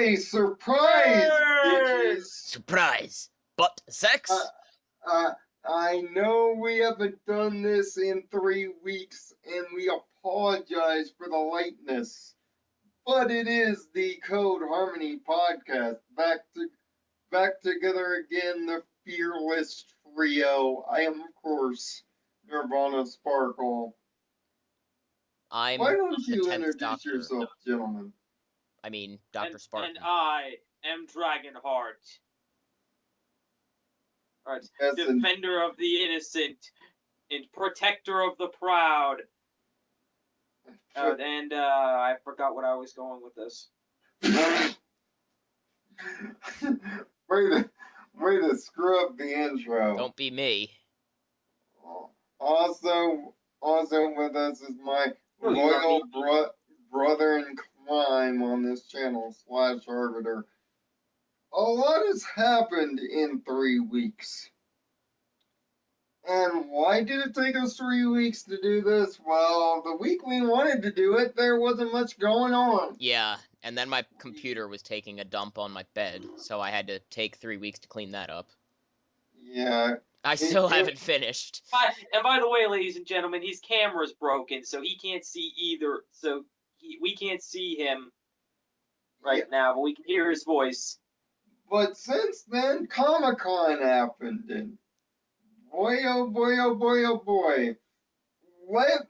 Hey, surprise, bitches! Surprise! Butt sex? I know we haven't done this in 3 weeks, and we apologize for the lateness. But it is the Code Harmony podcast. Back together again, the fearless trio. I am, of course, Nirvana Sparkle. I'm Why don't the you 10th introduce Doctor. yourself, gentlemen? I mean, Dr. Spartan. And I am Dragonheart. Right. Yes, and Defender of the innocent and protector of the proud. I forgot what I was going with this. way to screw up the intro. Don't be me. Also with us is my loyal brother in crime on this channel, /Arbiter. A lot has happened in 3 weeks. And why did it take us 3 weeks to do this? Well, the week we wanted to do it, there wasn't much going on. Yeah, and then my computer was taking a dump on my bed, so I had to take 3 weeks to clean that up. Yeah. I still haven't finished. And by the way, ladies and gentlemen, his camera's broken, so he can't see either. So we can't see him right now, but we can hear his voice. But since then, Comic-Con happened, and boy, oh boy, oh boy, oh boy. Let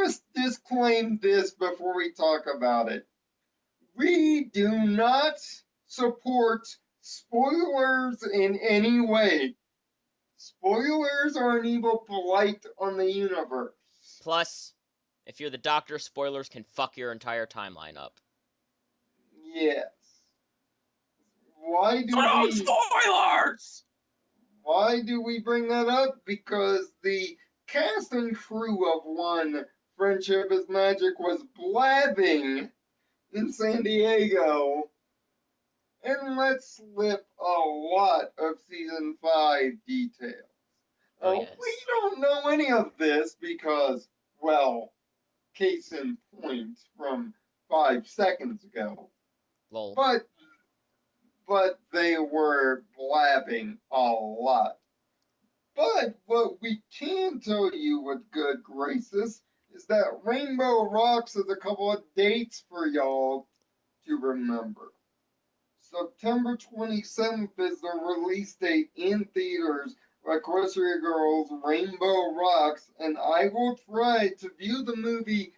us disclaim this before we talk about it. We do not support spoilers in any way. Spoilers are an evil blight on the universe. Plus, if you're the Doctor, spoilers can fuck your entire timeline up. Yes. Why do No we... spoilers! Why do we bring that up? Because the cast and crew of One Friendship is Magic was blabbing in San Diego and let slip a lot of season 5 details. Yes. We don't know any of this because, well, case in point from 5 seconds ago. Lol. But they were blabbing a lot. But what we can tell you with good graces is that Rainbow Rocks has a couple of dates for y'all to remember. September 27th is the release date in theaters for Equestria Girls Rainbow Rocks, and I will try to view the movie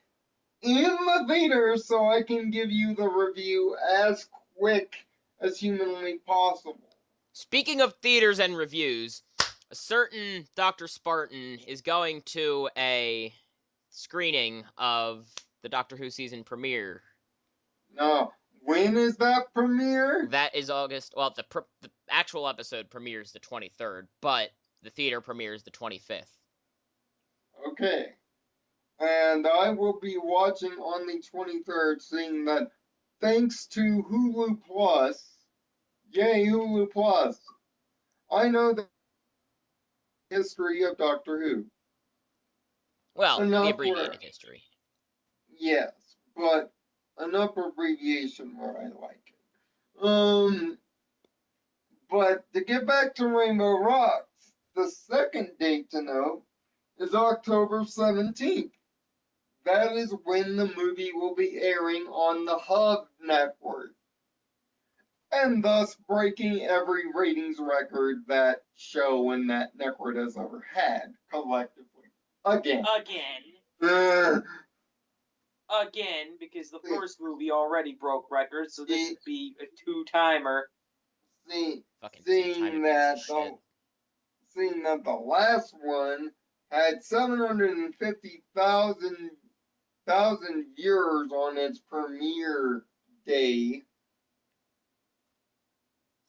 in the theaters so I can give you the review as quick as humanly possible. Speaking of theaters and reviews, a certain Dr. Spartan is going to a screening of the Doctor Who season premiere. Now, when is that premiere? That is August. Well, the actual episode premieres the 23rd, but the theater premieres the 25th. Okay. And I will be watching on the 23rd, seeing that thanks to Hulu Plus, yay Hulu Plus, I know the history of Doctor Who. Well, Enough the abbreviated history. Yes, but enough abbreviation where I like it. But to get back to Rainbow Rocks, the second date to note is October 17th. That is when the movie will be airing on the Hub network, and thus breaking every ratings record that show and that network has ever had, collectively. Again, because the first movie already broke records, so this would be a two-timer. Seeing that the last one had 750,000 viewers on its premiere day.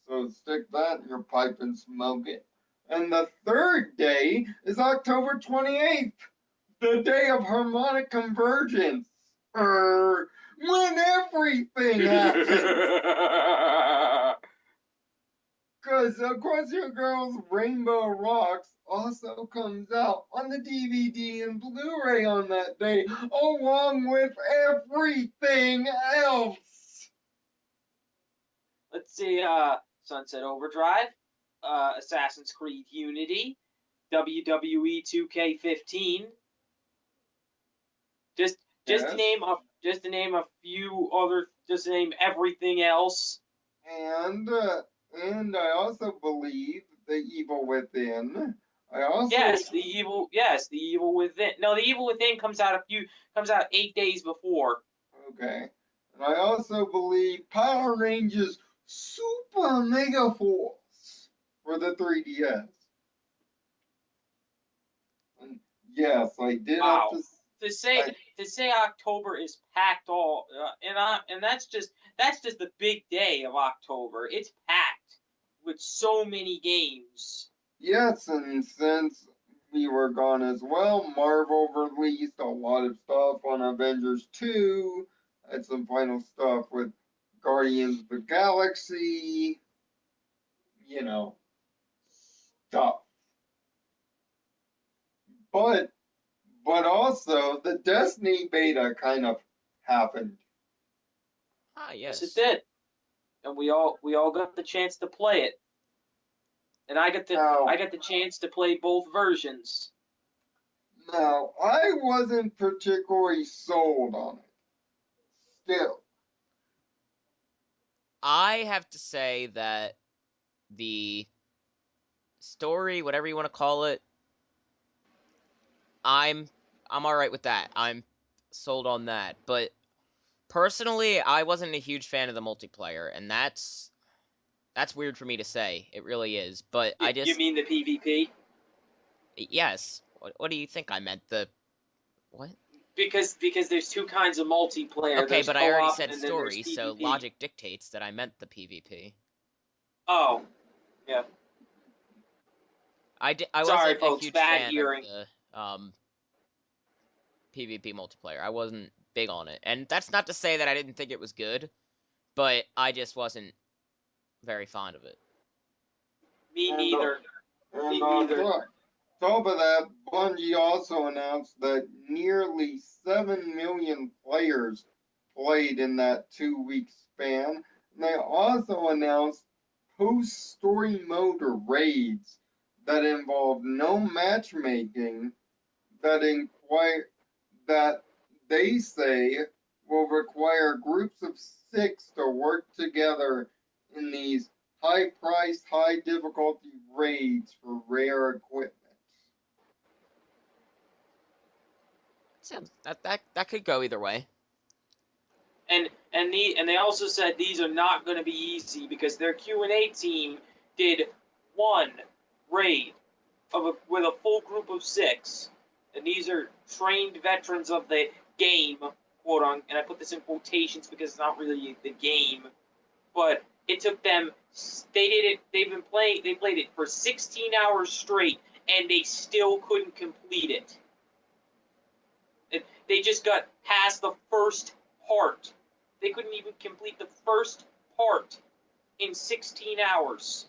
So stick that in your pipe and smoke it. And the third day is October 28th, the day of harmonic convergence. When everything happens. Because Equestria Girls Rainbow Rocks also comes out on the DVD and Blu-ray on that day, along with everything else. let's see, Sunset Overdrive, Assassin's Creed Unity, WWE 2K15. Just Yes. to name a few other, just to name everything else. And I also believe The Evil Within. I also Yes, the Evil Within. No, the Evil Within comes out 8 days before. okay. And I also believe Power Rangers Super Mega Force for the 3DS. And yes, I did Wow. have to. To say October is packed all, and that's just the big day of October. It's packed with so many games. Yes, and since we were gone as well, Marvel released a lot of stuff on Avengers 2, had some final stuff with Guardians of the Galaxy, you know, stuff. But also the Destiny beta kind of happened. Ah, Yes, yes. it did, and we all got the chance to play it, and I got the chance to play both versions. Now, I wasn't particularly sold on it. Still. I have to say that the story, whatever you want to call it, I'm all right with that. I'm sold on that. But personally, I wasn't a huge fan of the multiplayer, and that's weird for me to say. It really is. But I You just mean the PvP? yes. What do you think I meant? The what? Because there's two kinds of multiplayer. Okay, There's but I already co-op said and then there's story, so PvP. logic dictates that I meant the PvP. Oh, yeah. I Sorry, wasn't a folks. huge Bad fan of hearing. the PvP multiplayer. I wasn't big on it. And that's not to say that I didn't think it was good, but I just wasn't very fond of it. Me And, neither. and on top of that, Bungie also announced that nearly 7 million players played in that 2 week span. And they also announced post story mode raids that involve no matchmaking that they say will require groups of 6 to work together in these high priced, high difficulty raids for rare equipment. Sounds that could go either way. And they also said these are not going to be easy because their Q&A team did one raid with a full group of 6, and these are trained veterans of the game, quote on, and I put this in quotations because it's not really the game, but it took them. They played it for 16 hours straight, and they still couldn't complete it. They just got past the first part. They couldn't even complete the first part in 16 hours.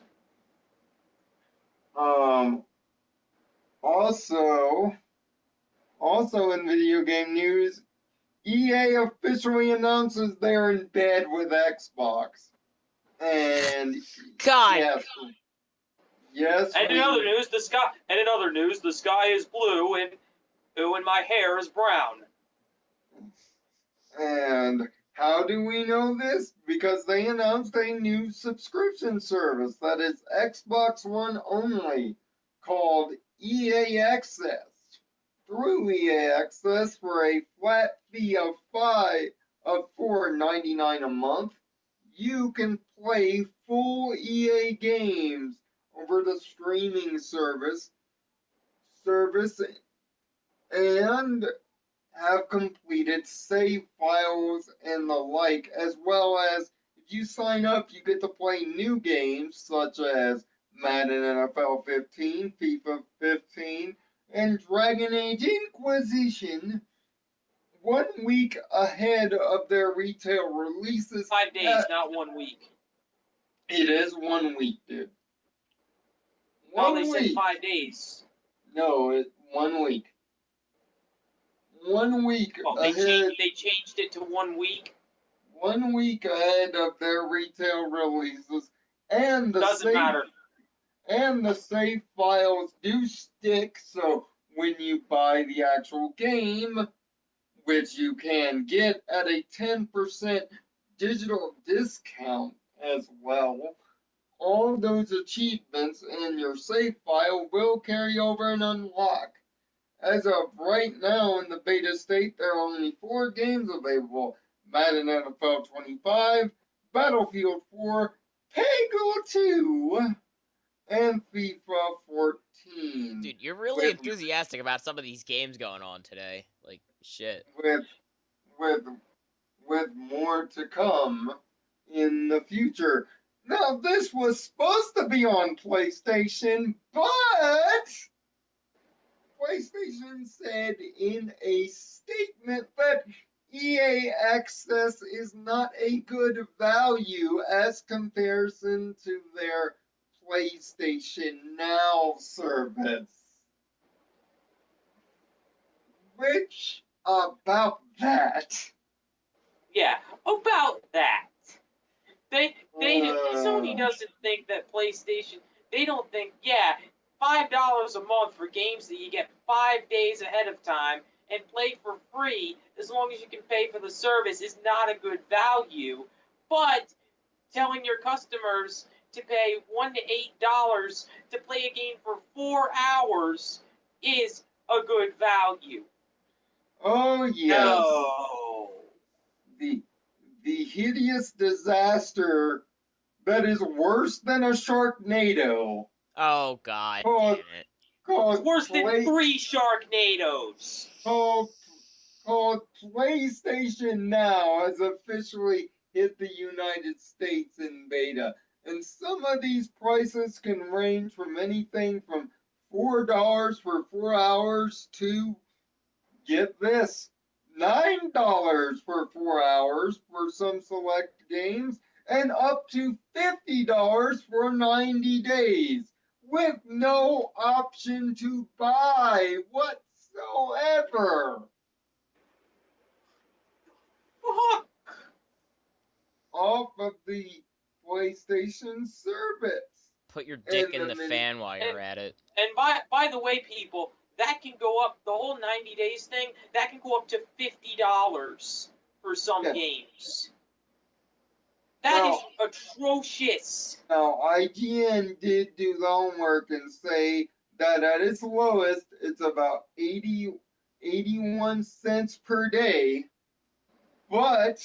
Also in video game news, EA officially announces they're in bed with Xbox. And God. yes, And in other news, the sky is blue, and my hair is brown. And how do we know this? Because they announced a new subscription service that is Xbox One only, called EA Access. Through EA Access, for a flat fee of $4.99 a month, you can play full EA games over the streaming service and have completed save files and the like, as well as if you sign up, you get to play new games such as Madden NFL 15, FIFA 15, and Dragon Age Inquisition 1 week ahead of their retail releases. 5 days, not 1 week. It is 1 week, dude. No, they said 5 days. No, it's 1 week. 1 week Oh, ahead. they changed it to 1 week. 1 week ahead of their retail releases, and Doesn't matter. the save files do stick, so when you buy the actual game, which you can get at a 10% digital discount as well, all those achievements in your save file will carry over and unlock. As of right now in the beta state, there are only 4 games available: Madden NFL 25, Battlefield 4, Peggle 2, and FIFA 14. Dude, you're really With enthusiastic about some of these games going on today. Like, shit. with with with more to come in the future. Now, this was supposed to be on PlayStation, but PlayStation said in a statement that EA Access is not a good value as comparison to their PlayStation Now service. Which about that? Yeah, about that. Sony doesn't think that PlayStation. They don't think, yeah, $5 a month for games that you get 5 days ahead of time and play for free as long as you can pay for the service is not a good value. But telling your customers to pay $1 to $8 to play a game for 4 hours is a good value. Oh yes. No. The hideous disaster that is worse than a Sharknado. Oh, god Called, damn it. called It's worse than 3 Sharknadoes. called PlayStation Now has officially hit the United States in beta. And some of these prices can range from anything from $4 for 4 hours to, get this, $9 for 4 hours for some select games, and up to $50 for 90 days, with no option to buy whatsoever. Fuck. Off of the PlayStation service. Put your dick And in the the fan while you're at it. And by the way, people, that can go up, the whole 90 days thing, that can go up to $50 for some Yeah. games. That is atrocious. Now, IGN did do the homework and say that at its lowest, it's about 81 cents per day, but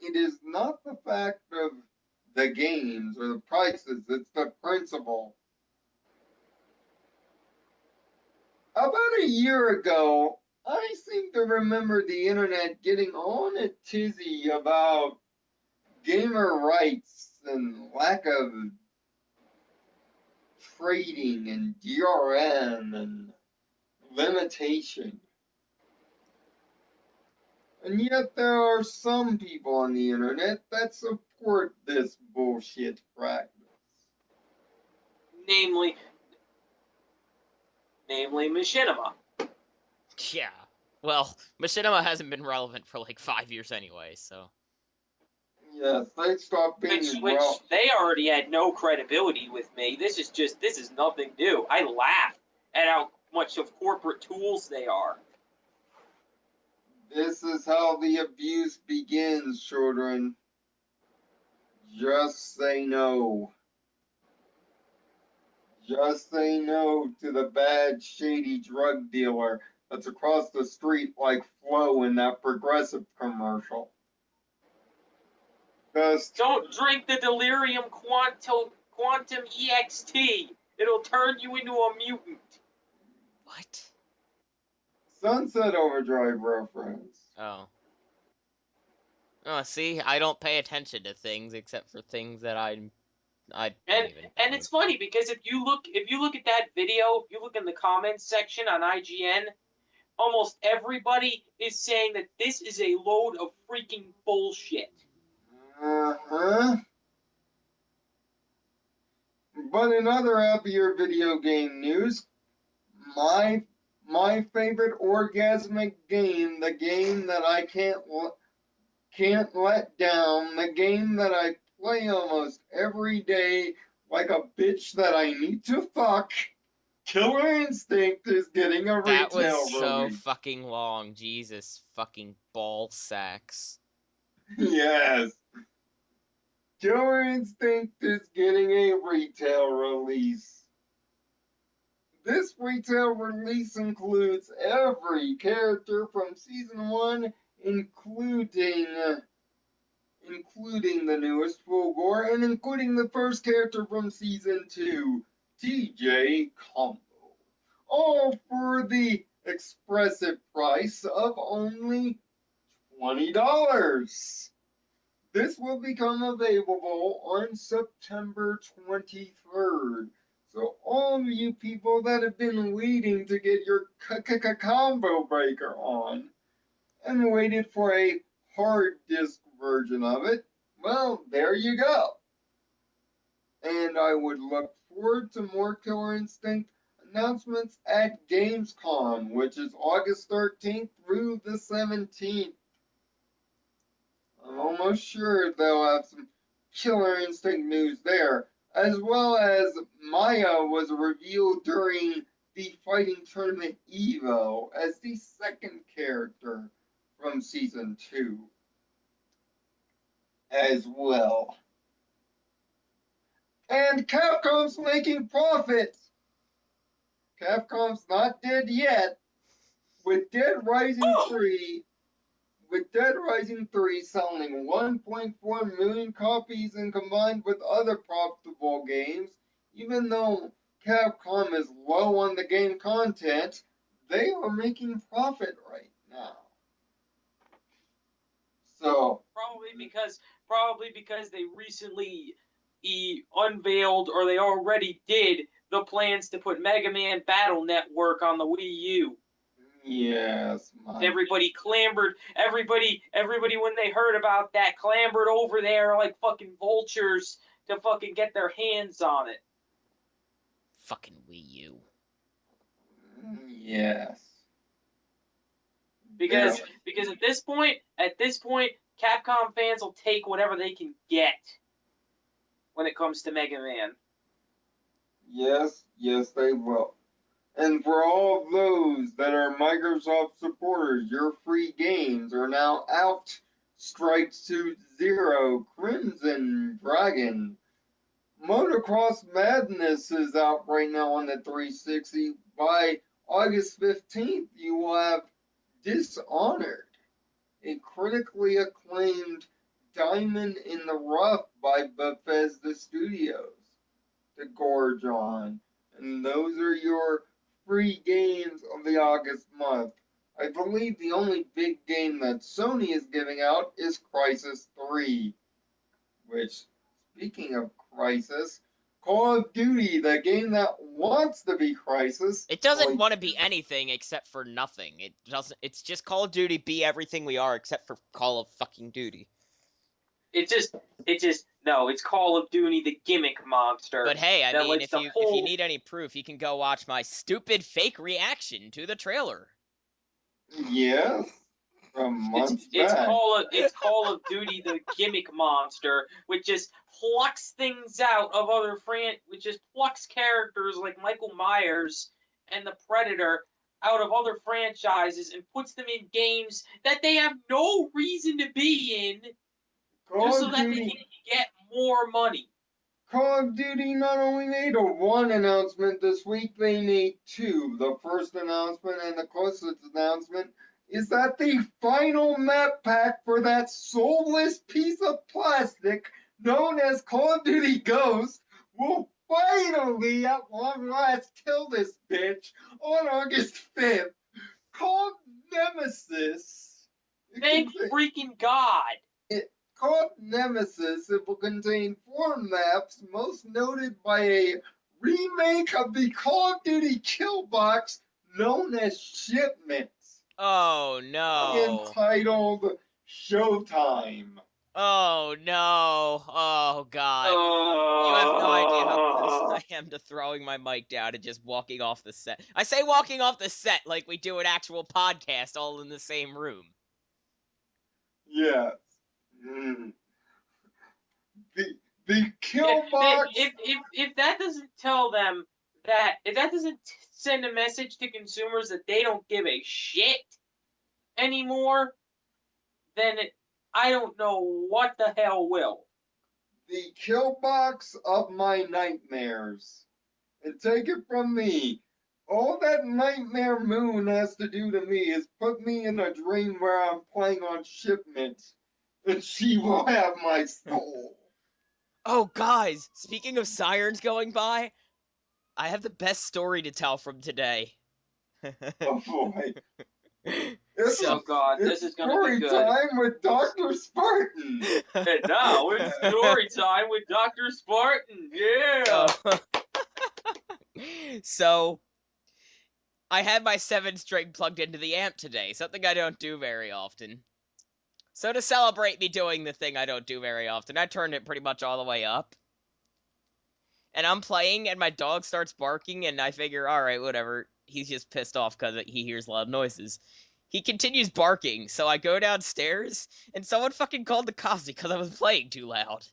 it is not the fact of the games or the prices, it's the principle. About a year ago, I seem to remember the internet getting on a tizzy about gamer rights and lack of trading and DRM and limitation. And yet there are some people on the internet that support this bullshit practice. Namely Machinima. Yeah. Well, Machinima hasn't been relevant for like 5 years anyway, so. Yes, they stopped being Which they already had no credibility with me. This is nothing new. I laugh at how much of corporate tools they are. This is how the abuse begins, children. Just say no. Just say no to the bad, shady drug dealer that's across the street like Flo in that Progressive commercial. Just Don't drink the delirium quantum EXT. It'll turn you into a mutant. What? Sunset Overdrive reference. Oh. Oh, see, I don't pay attention to things except for things that I don't even. And it's funny because if you look at that video, if you look in the comments section on IGN, almost everybody is saying that this is a load of freaking bullshit. Uh-huh. But in other happier video game news, my my favorite orgasmic game, the game that I can't let down, the game that I play almost every day like a bitch that I need to fuck. Killer Instinct is getting a That was retail so release. fucking long. Jesus fucking ball sacks. Yes. Killer Instinct is getting a retail release. This retail release includes every character from Season 1, including the newest Fulgore, and including the first character from Season 2, TJ Combo. All for the expressive price of only $20. This will become available on September 23rd. So all of you people that have been waiting to get your combo breaker on and waited for a hard disk version of it, well, there you go. And I would look forward to more Killer Instinct announcements at Gamescom, which is August 13th through the 17th. I'm almost sure they'll have some Killer Instinct news there, as well as Maya was revealed during the Fighting Tournament Evo as the second character from Season 2 as well. And Capcom's making profits! Capcom's not dead yet, with Dead Rising 3 selling 1.4 million copies and combined with other profitable games, even though Capcom is low on the game content, they are making profit right now. So probably because they recently unveiled, or they already did, the plans to put Mega Man Battle Network on the Wii U. Yes, Everybody clambered. Everybody when they heard about that clambered over there like fucking vultures to fucking get their hands on it. Fucking Wii U. Yes. Because at this point, Capcom fans will take whatever they can get when it comes to Mega Man. Yes, they will. And for all of those that are Microsoft supporters, your free games are now out. Strike Suit Zero, Crimson Dragon. Motocross Madness is out right now on the 360. By August 15th, you will have Dishonored, a critically acclaimed Diamond in the Rough by Bethesda Studios to gorge on. And those are your free games of the August month. I believe the only big game that Sony is giving out is Crysis 3. Which, speaking of Crysis, Call of Duty, the game that wants to be Crysis. It doesn't want to be anything except for nothing. It doesn't. It's just Call of Duty be everything we are except for Call of fucking Duty. It's Call of Duty, the gimmick monster. But hey, I mean, if you need any proof, you can go watch my stupid fake reaction to the trailer. Yes, from months it's back. Call of Duty, the gimmick monster, which just plucks things out of which just plucks characters like Michael Myers and the Predator out of other franchises and puts them in games that they have no reason to be in. Just so that they can get more money. Call of Duty not only made one announcement this week, they made two. The first announcement and the closest announcement is that the final map pack for that soulless piece of plastic known as Call of Duty Ghost will finally at long last kill this bitch on August 5th. Called Nemesis. Thank freaking God. Called Nemesis, it will contain 4 maps, most noted by a remake of the Call of Duty kill box known as Shipments. Oh no. Entitled Showtime. Oh no. Oh god. You have no idea how close I am to throwing my mic down and just walking off the set. I say walking off the set like we do an actual podcast all in the same room. Yes. Mm. The the Yeah, kill box. if that doesn't tell them that, if that doesn't send a message to consumers that they don't give a shit anymore, then I don't know what the hell will. The kill box of my nightmares. And take it from me, all that Nightmare Moon has to do to me is put me in a dream where I'm playing on shipment, and she will have my soul. Oh guys, speaking of sirens going by, I have the best story to tell from today. Oh boy. It's, So Oh god, this it's is gonna be story good. time with Dr. Spartan. And now it's story time with Dr. Spartan. Yeah. so I had my 7-string plugged into the amp today, something I don't do very often. So to celebrate me doing the thing I don't do very often, I turned it pretty much all the way up. And I'm playing, and my dog starts barking, and I figure, alright, whatever. He's just pissed off because he hears loud noises. He continues barking, so I go downstairs, and someone fucking called the cops because I was playing too loud.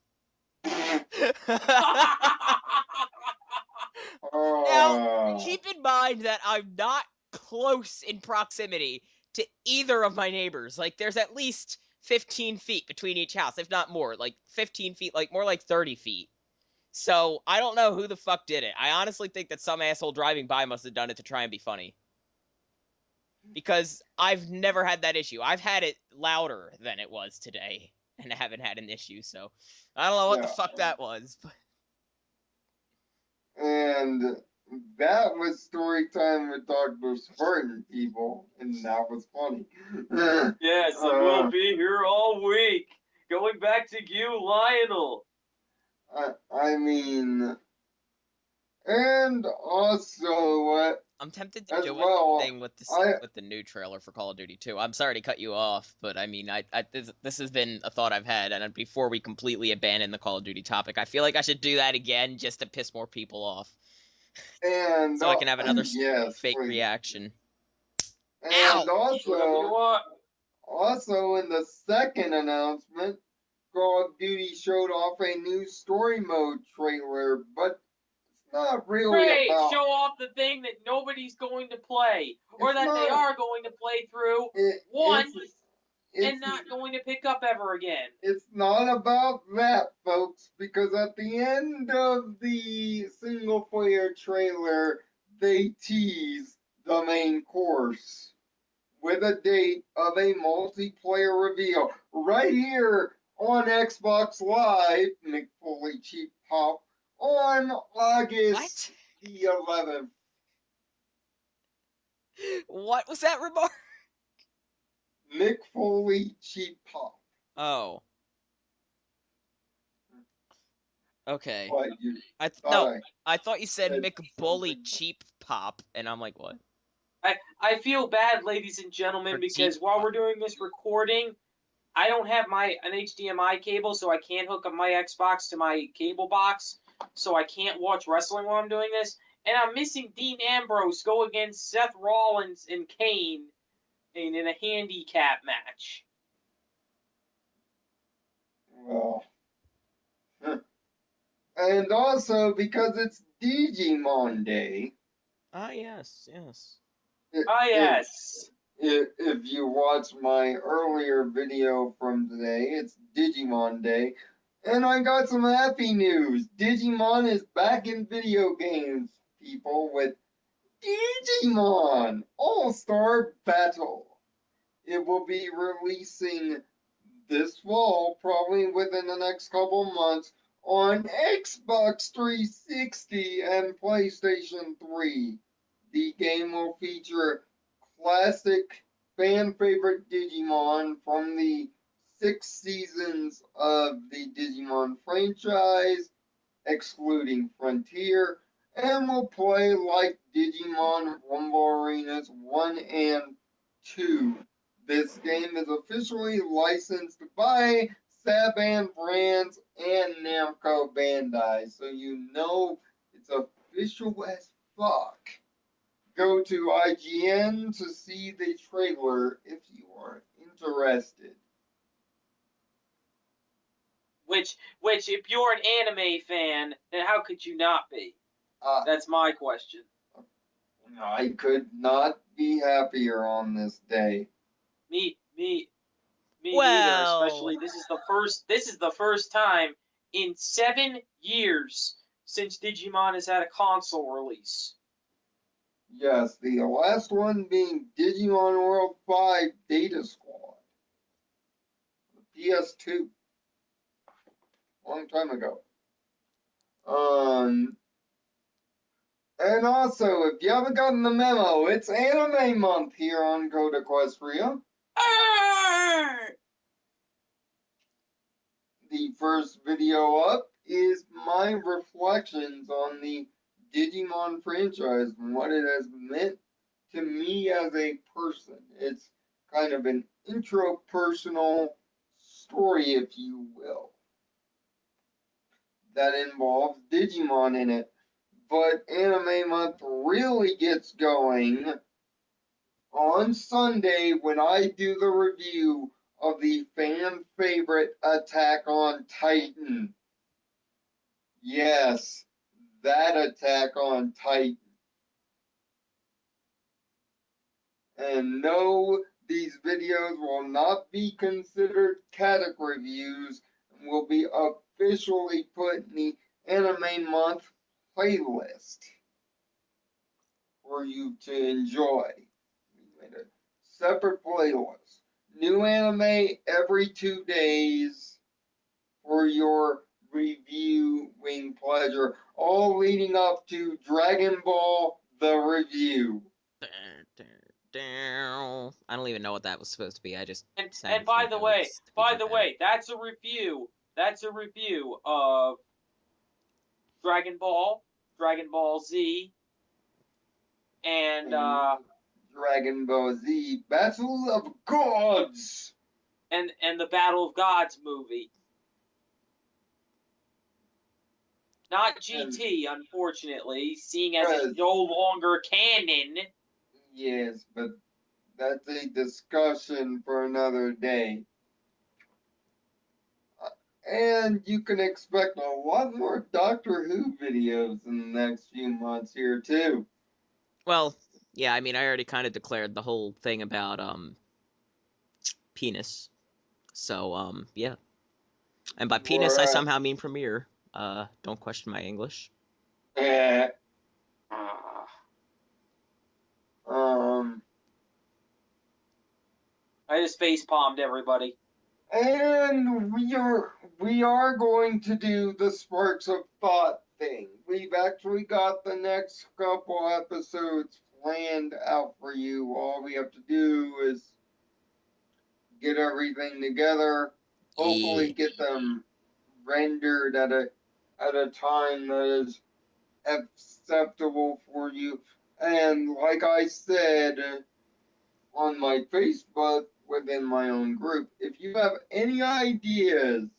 Now, keep in mind that I'm not close in proximity to either of my neighbors. Like, there's at least 15 feet between each house, if not more. Like, 15 feet, like, more like 30 feet. So, I don't know who the fuck did it. I honestly think that some asshole driving by must have done it to try and be funny. Because I've never had that issue. I've had it louder than it was today, and I haven't had an issue, so I don't know what the fuck that was. But... And that was story time with Dr. Spartan, people, and that was funny. Yes, and we'll be here all week. Going back to you, Lionel. I mean, and also, I'm tempted to as do well, a thing with the new trailer for Call of Duty 2. I'm sorry to cut you off, but I mean, this has been a thought I've had, and before we completely abandon the Call of Duty topic, I feel like I should do that again just to piss more people off, and so I can have another yes, fake please. reaction. And Ow! also in the second announcement, Call of Duty showed off a new story mode trailer, but it's not really Great! about. Show off the thing that nobody's going to play, or It's that they not- are going to play through once and not going to pick up ever again. It's not about that, folks, because at the end of the single player trailer, they tease the main course with a date of a multiplayer reveal right here on Xbox Live, McFoley Cheap Pop, on August the 11th. What was that remark? Mick Foley Cheap Pop. Oh. Okay. But you I thought you said Mick Bully Cheap Pop, and I'm like, what? I feel bad, ladies and gentlemen, because while we're doing this recording, I don't have an HDMI cable, so I can't hook up my Xbox to my cable box, so I can't watch wrestling while I'm doing this. And I'm missing Dean Ambrose go against Seth Rollins and Kane in a handicap match. well. And also because it's Digimon Day. Ah, yes. Yes. If you watch my earlier video from today, it's Digimon Day. And I got some happy news. Digimon is back in video games, people, with Digimon All-Star Battle. It will be releasing this fall, probably within the next couple months, on Xbox 360 and PlayStation 3. The game will feature classic fan favorite Digimon from the 6 seasons of the Digimon franchise, excluding Frontier, and will play like Digimon Rumble Arenas 1 and 2. This game is officially licensed by Saban brands and Namco Bandai, so you know it's official as fuck. Go to IGN to see the trailer if you are interested. Which, if you're an anime fan, then how could you not be? That's my question. I could not be happier on this day. Me neither. Well, Especially this is the first time in 7 years since Digimon has had a console release. Yes, the last one being Digimon World 5 Data Squad. The PS2. Long time ago. And also, if you haven't gotten the memo, it's Anime Month here on Code Equestria. The first video up is my reflections on the Digimon franchise and what it has meant to me as a person. It's kind of an intro personal story, if you will, that involves Digimon in it. But Anime Month really gets going on Sunday when I do the review of the fan favorite Attack on Titan. Yes, that Attack on Titan. And no, these videos will not be considered category reviews and will be officially put in the Anime Month playlist for you to enjoy. We made a separate playlist. New anime every 2 days for your reviewing pleasure, all leading up to Dragon Ball The Review. I don't even know what that was supposed to be. I just and by the way, that's a review. That's a review of Dragon Ball, Dragon Ball Z, and Dragon Ball Z Battle of Gods, and the Battle of Gods movie. Not GT, unfortunately, seeing as it's no longer canon. Yes, but that's a discussion for another day. And you can expect a lot more Doctor Who videos in the next few months here, too. Well, yeah, I mean, I already kind of declared the whole thing about, penis. So, yeah. And by penis, I somehow mean premiere. Don't question my English. I just face palmed everybody. And we are going to do the Sparks of Thought thing. We've actually got the next couple episodes planned out for you. All we have to do is get everything together, hopefully get them rendered at a time that is acceptable for you. And like I said on my Facebook within my own group, if you have any ideas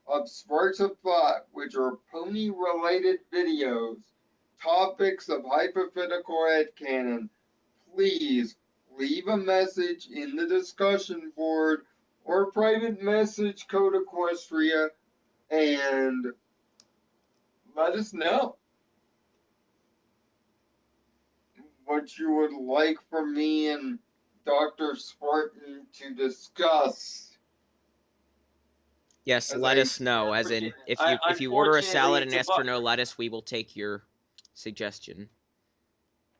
of Sparks of Thought, which are pony related videos, topics of hypothetical headcanon, please leave a message in the discussion board or private message Code Equestria and let us know what you would like for me and Dr. Spartan to discuss. Yes, let us know. As in, if you order a salad and ask for no lettuce, we will take your suggestion.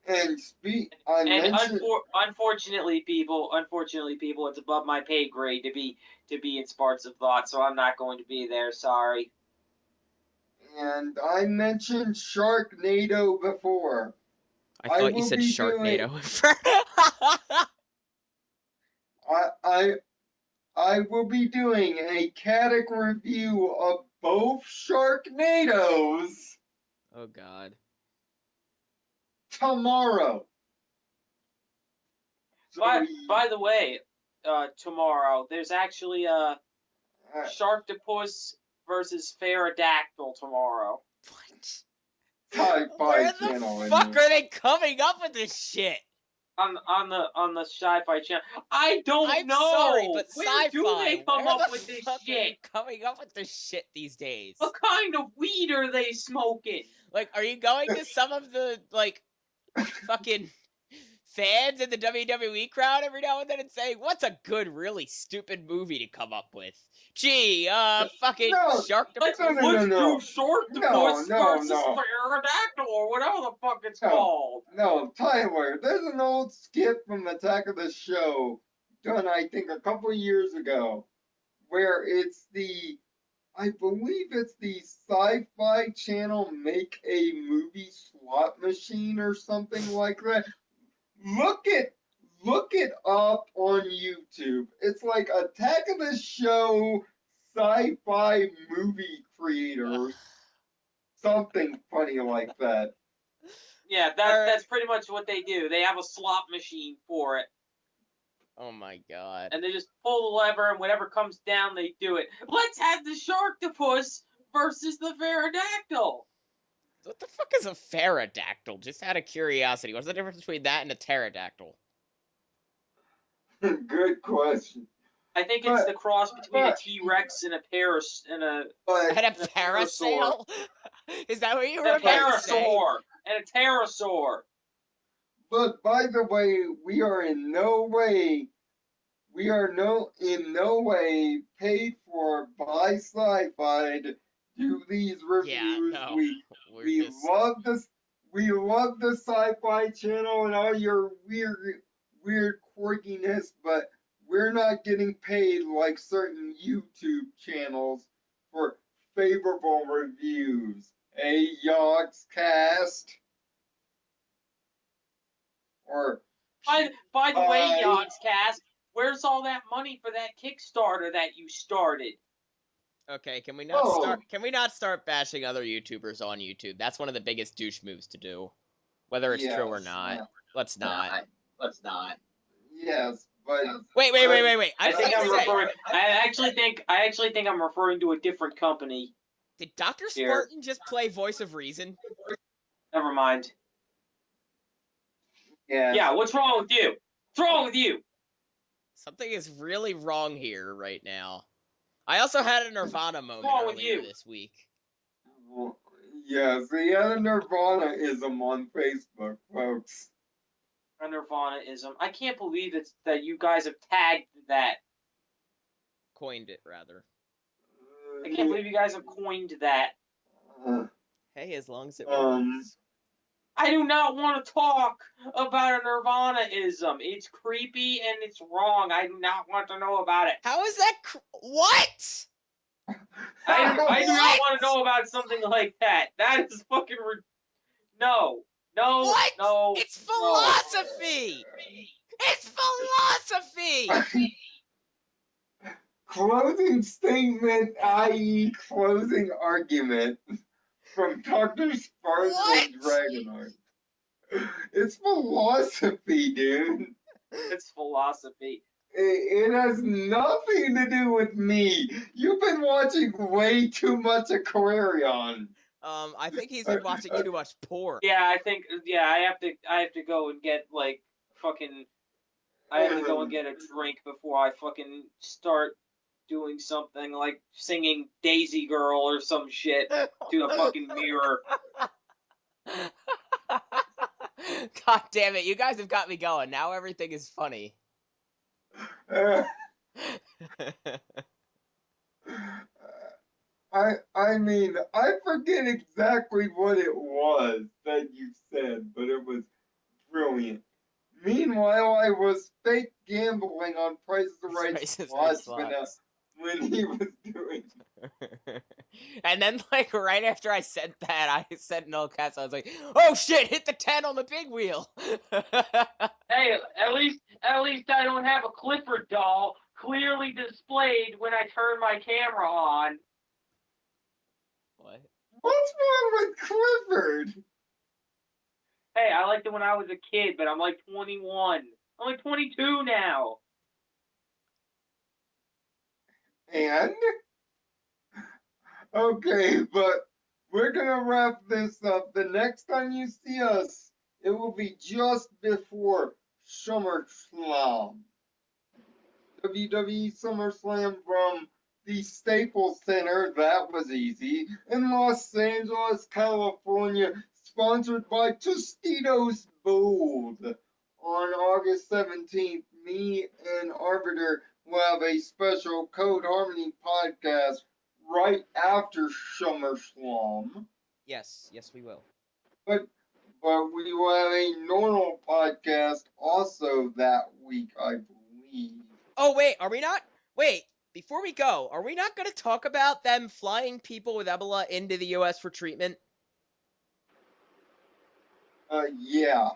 And unfortunately, people, it's above my pay grade to be in Sparks of Thought, so I'm not going to be there. Sorry. And I mentioned Sharknado before. I thought you said Sharknado. I will be doing a category review of both Sharknadoes. Oh God. Tomorrow. So by the way, tomorrow there's actually Sharktopus versus Pterodactyl tomorrow. What? Sci-Fi Where Channel. the fuck are they coming up with this shit? On the Sci-Fi Channel. I don't I'm know. sorry, but Where sci-fi. do they come Where up the with this fuck are shit? you coming up with this shit these days? What kind of weed are they smoking? Like, are you going to some of the like fucking fans in the WWE crowd every now and then and saying, "What's a good, really stupid movie to come up with?" Gee, fucking No, Sharktopus. Let's no. do Sharktopus No, versus no. Pterodactyl or whatever the fuck it's No. called. No, Tyler, there's an old skit from Attack of the Show done, I think, a couple of years ago, where I believe it's the Sci-Fi Channel make a movie slot machine or something like that. Look it up on YouTube. It's like Attack of the Show sci-fi movie creators, something funny like that. Yeah, Alright. that's pretty much what they do. They have a slot machine for it, Oh my god. and they just pull the lever, and whatever comes down, they do it. Let's have the Sharktopus versus the Pterodactyl. What the fuck is a pterodactyl? Just out of curiosity, what's the difference between that and a pterodactyl? Good question. I think it's the cross between a but- T-Rex and a But And a And a parasail? Is that what you were a about to say? pterosaur and a pterosaur. But by the way, we are in no way paid for by Sci-Fi to do these reviews. no. We love the Sci-Fi Channel and all your weird quirkiness, but we're not getting paid like certain YouTube channels for favorable reviews. Hey, Yogscast. Or By the way, Bye. Yogscast, where's all that money for that Kickstarter that you started? Okay, can we not Oh. start bashing other YouTubers on YouTube? That's one of the biggest douche moves to do. Whether it's true or Yes, not. Let's not. yes, but Wait. I think I'm say, referring. I actually think I'm referring to a different company. did Dr. Here. Spartan just play Voice of Reason? Never mind. yes. Yeah, what's wrong with you? What's wrong with you? Something is really wrong here right now. I also had a Nirvana moment wrong with earlier you? this week. Yes, the other Nirvana-ism on Facebook, folks. A Nirvana-ism. I can't believe that you guys have tagged that. Coined it, rather. I can't believe you guys have coined that. Hey, as long as it Um, works. I do not want to talk about a Nirvana-ism. It's creepy and it's wrong. I do not want to know about it. How is that what? I do What? not want to know about something like that. That is fucking no. What? No. It's philosophy! It's philosophy! Closing statement, i.e. closing argument from Dr. Spartan and Dragonite. It's philosophy, dude. It's philosophy. It has nothing to do with me. You've been watching way too much Aquarion. I think he's been watching too much porn. Yeah, I have to go and get like fucking I have to go and get a drink before I fucking start doing something like singing Daisy Girl or some shit to a fucking mirror. God damn it, you guys have got me going. Now everything is funny. I mean, I forget exactly what it was that you said, but it was brilliant. Meanwhile, I was fake gambling on Price is Right Price is slots Right when he was doing. And then, like, right after I said that, I said in all caps, I was like, oh shit, hit the 10 on the big wheel. Hey, at least I don't have a Clifford doll clearly displayed when I turn my camera on. What? What's wrong with Clifford? Hey, I liked it when I was a kid, but I'm like 21. I'm like 22 now. And okay, but we're gonna wrap this up. The next time you see us, it will be just before SummerSlam. WWE SummerSlam from the Staples Center, that was easy, in Los Angeles, California, sponsored by Tostitos Bold. On August 17th, me and Arbiter will have a special Code Harmony podcast right after SummerSlam. Yes, we will. But we will have a normal podcast also that week, I believe. Oh, wait, are we not? Wait, before we go, are we not going to talk about them flying people with Ebola into the U.S. for treatment? Yeah.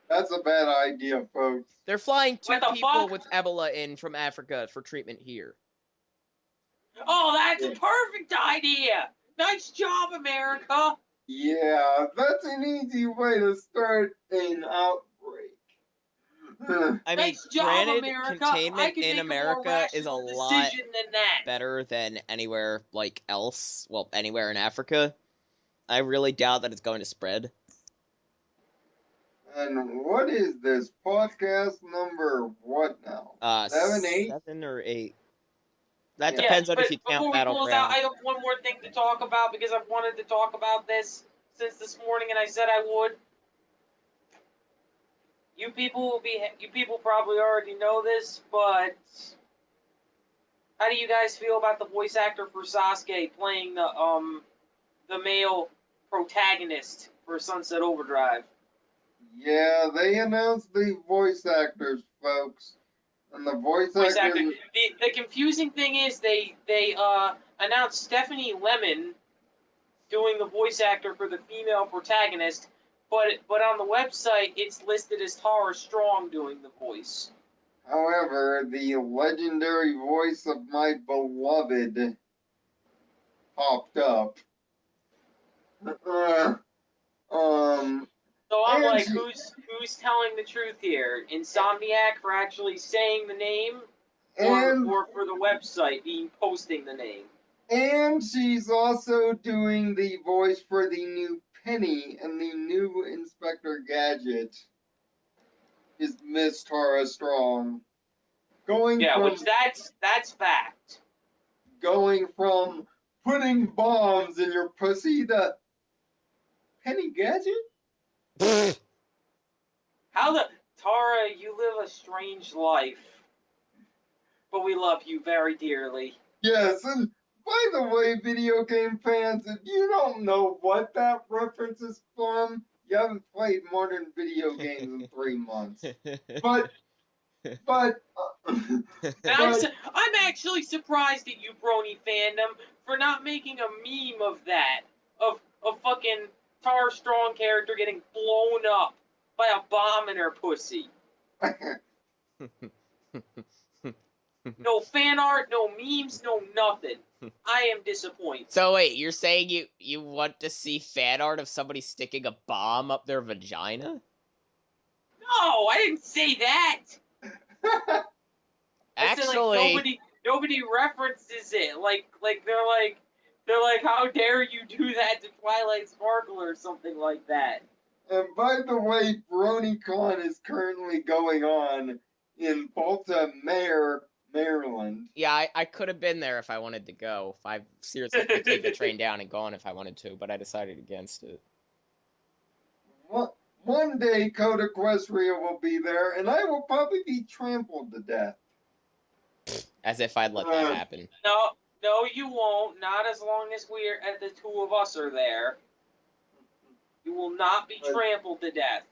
That's a bad idea, folks. They're flying two What the people fuck? with Ebola in from Africa for treatment here. Oh, that's a perfect idea. Nice job, America. Yeah, that's an easy way to start an outbreak. I mean, Nice job, granted, America. I containment could in make a more America is a rational lot decision than that. better than anywhere like else. Well, anywhere in Africa. I really doubt that it's going to spread. And what is this podcast number? What now? 7, 8? 7 or 8. That Yeah. depends on But if you count before we close out, Battleground. I have one more thing to talk about because I've wanted to talk about this since this morning, and I said I would. You people probably already know this, but how do you guys feel about the voice actor for Sasuke playing the male protagonist for Sunset Overdrive? Yeah, they announced the voice actors, folks. And the voice actor. The confusing thing is they announced Stephanie Lemon doing the voice actor for the female protagonist, but on the website it's listed as Tara Strong doing the voice. However, the legendary voice of my beloved popped up. So I'm And like, she- who's telling the truth here? Insomniac for actually saying the name, and or for the website posting the name? And she's also doing the voice for the new Penny, and the new Inspector Gadget is Miss Tara Strong. Yeah, which that's fact. Going from putting bombs in your pussy to Penny Gadget? How the Tara, you live a strange life, but we love you very dearly. Yes, and by the way, video game fans, if you don't know what that reference is from, you haven't played modern video games in 3 months. But And I'm actually surprised at you, Brony fandom, for not making a meme of that, of fucking Tara Strong character getting blown up by a bomb in her pussy. No fan art, no memes, no nothing. I am disappointed. So wait, you're saying you want to see fan art of somebody sticking a bomb up their vagina? No, I didn't say that. I said, like, nobody references it. Like they're like, how dare you do that to Twilight Sparkle or something like that. And by the way, BronyCon is currently going on in Baltimore, Maryland. Yeah, I could have been there if I wanted to go. I seriously could take the train down and gone if I wanted to, but I decided against it. One day, Code Equestria will be there, and I will probably be trampled to death. As if I'd let that happen. No, you won't. Not as long as the two of us are there. You will not be trampled to death.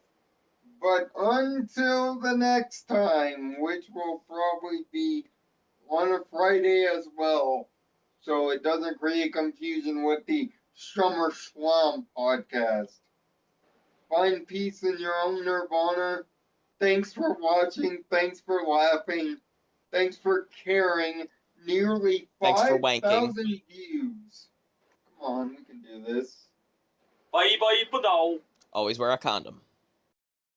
But until the next time, which will probably be on a Friday as well, so it doesn't create confusion with the SummerSlam podcast. Find peace in your own nirvana. Thanks for watching. Thanks for laughing. Thanks for caring. Nearly Thanks for wanking. 5,000 views. Come on, we can do this. Bye bye, Padal. Always wear a condom.